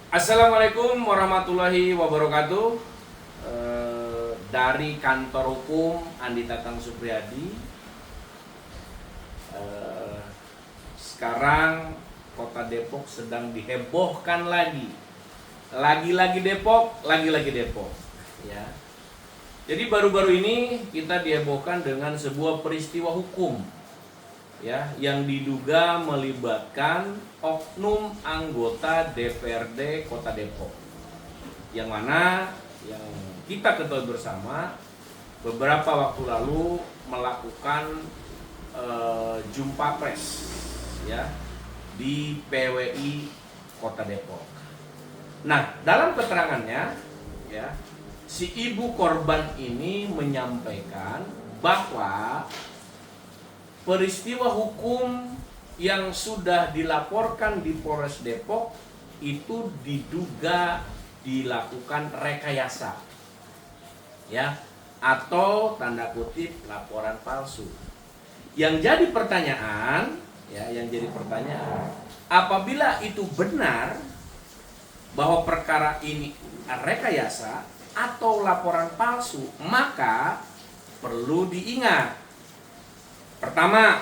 Assalamualaikum warahmatullahi wabarakatuh. Dari kantor hukum Andi Tatang Supriyadi. Sekarang Kota Depok sedang dihebohkan lagi. Lagi-lagi Depok, lagi-lagi Depok. Ya. Jadi baru-baru ini kita dihebohkan dengan sebuah peristiwa hukum, ya, yang diduga melibatkan oknum anggota DPRD Kota Depok, yang mana yang kita ketahui bersama beberapa waktu lalu melakukan jumpa pers, ya, di PWI Kota Depok. Nah, dalam keterangannya, ya, si ibu korban ini menyampaikan bahwa peristiwa hukum yang sudah dilaporkan di Polres Depok itu diduga dilakukan rekayasa, ya, atau tanda kutip laporan palsu. Yang jadi pertanyaan, apabila itu benar bahwa perkara ini rekayasa atau laporan palsu, maka perlu diingat. Pertama,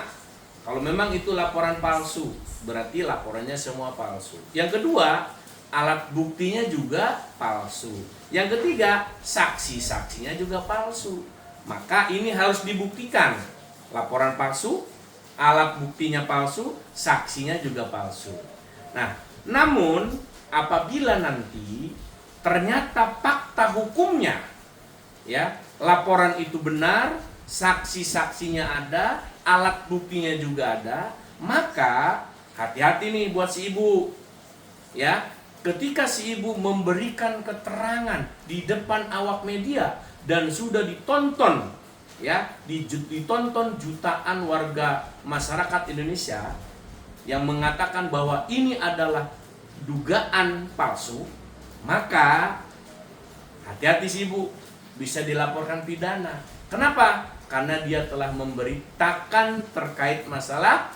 kalau memang itu laporan palsu, berarti laporannya semua palsu. Yang kedua, alat buktinya juga palsu. Yang ketiga, saksi-saksinya juga palsu. Maka ini harus dibuktikan. Laporan palsu, alat buktinya palsu, saksinya juga palsu. Nah, namun apabila nanti ternyata fakta hukumnya, ya, laporan itu benar, saksi-saksinya ada, alat buktinya juga ada, maka hati-hati nih buat si ibu, ya. Ketika si ibu memberikan keterangan di depan awak media dan sudah ditonton, ya, ditonton jutaan warga masyarakat Indonesia yang mengatakan bahwa ini adalah dugaan palsu, maka hati-hati si ibu, bisa dilaporkan pidana. Kenapa? Karena dia telah memberitakan terkait masalah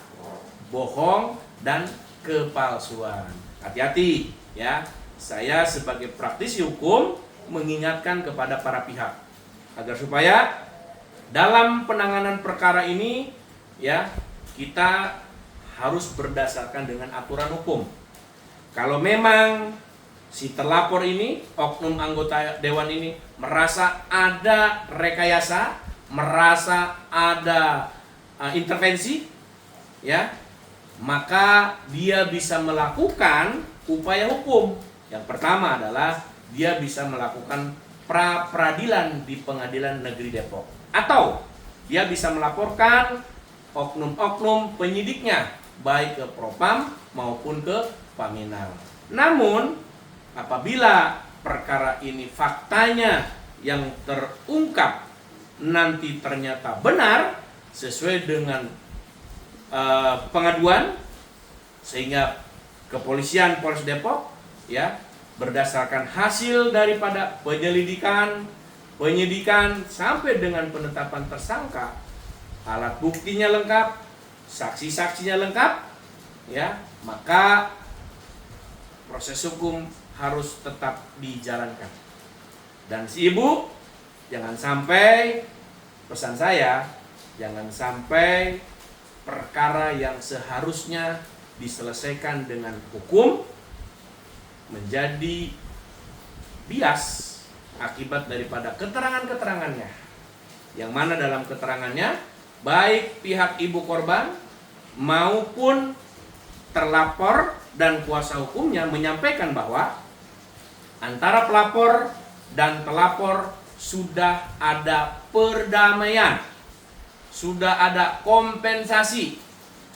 bohong dan kepalsuan. Hati-hati, ya. Saya sebagai praktisi hukum mengingatkan kepada para pihak agar supaya dalam penanganan perkara ini, ya, kita harus berdasarkan dengan aturan hukum. Kalau memang si terlapor ini, oknum anggota dewan ini merasa ada rekayasa, merasa ada intervensi, ya, maka dia bisa melakukan upaya hukum. Yang pertama adalah dia bisa melakukan pra-peradilan di Pengadilan Negeri Depok, atau dia bisa melaporkan oknum-oknum penyidiknya, baik ke Propam maupun ke Paminal. Namun apabila perkara ini faktanya yang terungkap nanti ternyata benar sesuai dengan pengaduan, sehingga kepolisian Polres Depok, ya, berdasarkan hasil daripada penyidikan sampai dengan penetapan tersangka, alat buktinya lengkap, saksi-saksinya lengkap, ya, maka proses hukum harus tetap dijalankan. Dan si ibu, jangan sampai, pesan saya, jangan sampai perkara yang seharusnya diselesaikan dengan hukum menjadi bias akibat daripada keterangan-keterangannya. Yang mana dalam keterangannya, baik pihak ibu korban maupun terlapor dan kuasa hukumnya menyampaikan bahwa antara pelapor dan terlapor sudah ada perdamaian, sudah ada kompensasi,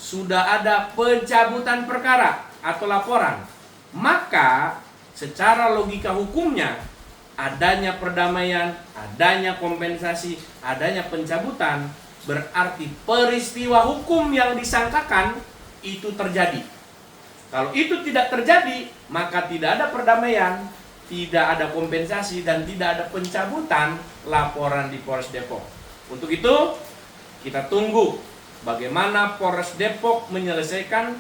sudah ada pencabutan perkara atau laporan. Maka secara logika hukumnya, adanya perdamaian, adanya kompensasi, adanya pencabutan, berarti peristiwa hukum yang disangkakan itu terjadi. Kalau itu tidak terjadi, maka tidak ada perdamaian, tidak ada kompensasi, dan tidak ada pencabutan laporan di Polres Depok. Untuk itu, kita tunggu bagaimana Polres Depok menyelesaikan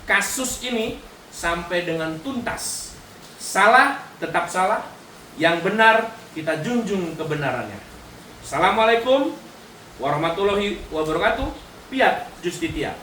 kasus ini sampai dengan tuntas, Salah tetap salah, yang benar kita junjung kebenarannya. Assalamualaikum warahmatullahi wabarakatuh. Fiat Justitia.